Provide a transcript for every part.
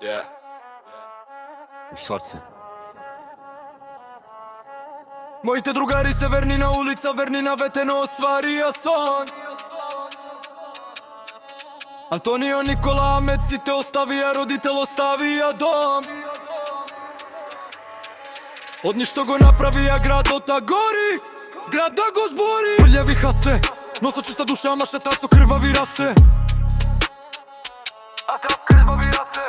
У срце. Моите другари се верни на улица, верни на ветено остварија сон. Антонио, Никола, Амет, сите оставија, родител оставија дом. Од ништо го направија градот да гори, град да го збори. Прљави хаце, но со чиста душа, ама шетат со крвави раце. А трап крвави раце.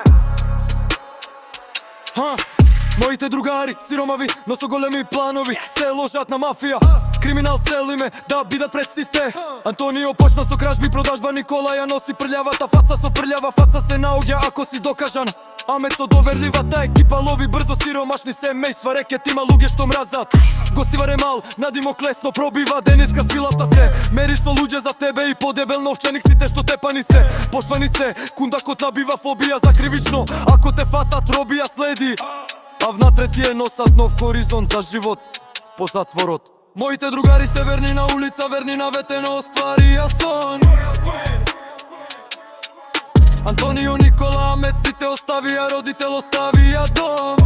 Моите другари, сиромави, но со големи планови, се ложат на мафија. Криминал цели ме да бидат пред сите. Антонио почна со кражби, продажба, Никола ја носи прљавата фаца. Со прљава фаца се наоѓа ако си докажан. Амет со доверливата екипа лови брзо сиромашни семејства. Рекет има луѓе што мразат. Гостива Ремал, надимо клесно пробива денеска силата се. Мери со луѓе за тебе и подебел новченик сите што тепани се. Поштвани се, кундакот набива фобија за кривично. Ако те фатат робија следи. А внатре тие носат нов хоризонт за живот по затворот. Моите другари се верни на улица, верни на ветено остварија сон. Антонио, Никола, Амет, сите оставија, родител оставија дом.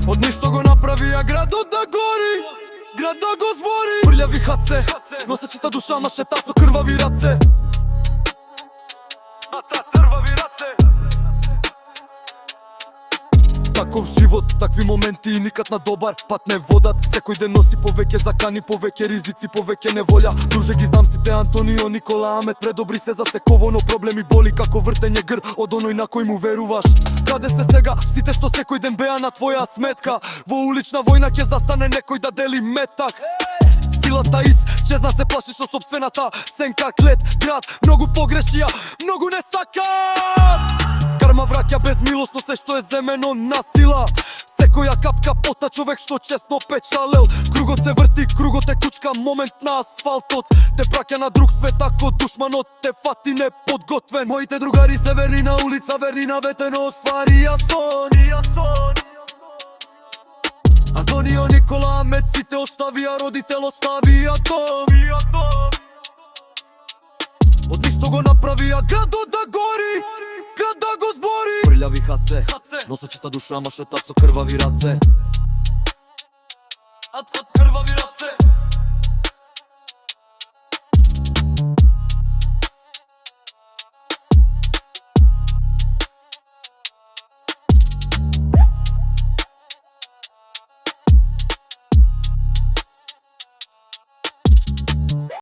Од ништо го направија градот да гори, град да го збори. Прљави хаце, но се чиста душа, ама шетат со крвави раце. Трвави раце. Таков живот, такви моменти и никад на добар пат не водат. Секој ден носи повеќе закани, повеќе ризици, повеќе неволја. Друже ги знам сите, Антонио, Никола, Амет, предобри се за секово, но проблеми боли како вртење гр од оној на кој му веруваш. Каде се сега сите што секој ден беа на твоја сметка? Во улична војна ќе застане некој да дели метак. Силата исчезна, се плашиш од собствената сенка. Клет, град, многу погрешија, многу не сакат. Карма враќа без милост, но се што е земено на сила. Секоја капка пота човек што честно печалел. Кругот се врти, кругот е кучка, момент на асфалтот. Те праќа на друг свет ако душманот те фати неподготвен. Моите другари се верни на улица, верни на ветено остварија сон. Антонио, Никола, Амет, сите оставија, родител оставија дом. Од ништо го направија градот да гори, град да го збори. Прљави хаце, но со чиста душа, ама шетат со крвави раце. Крвави раце.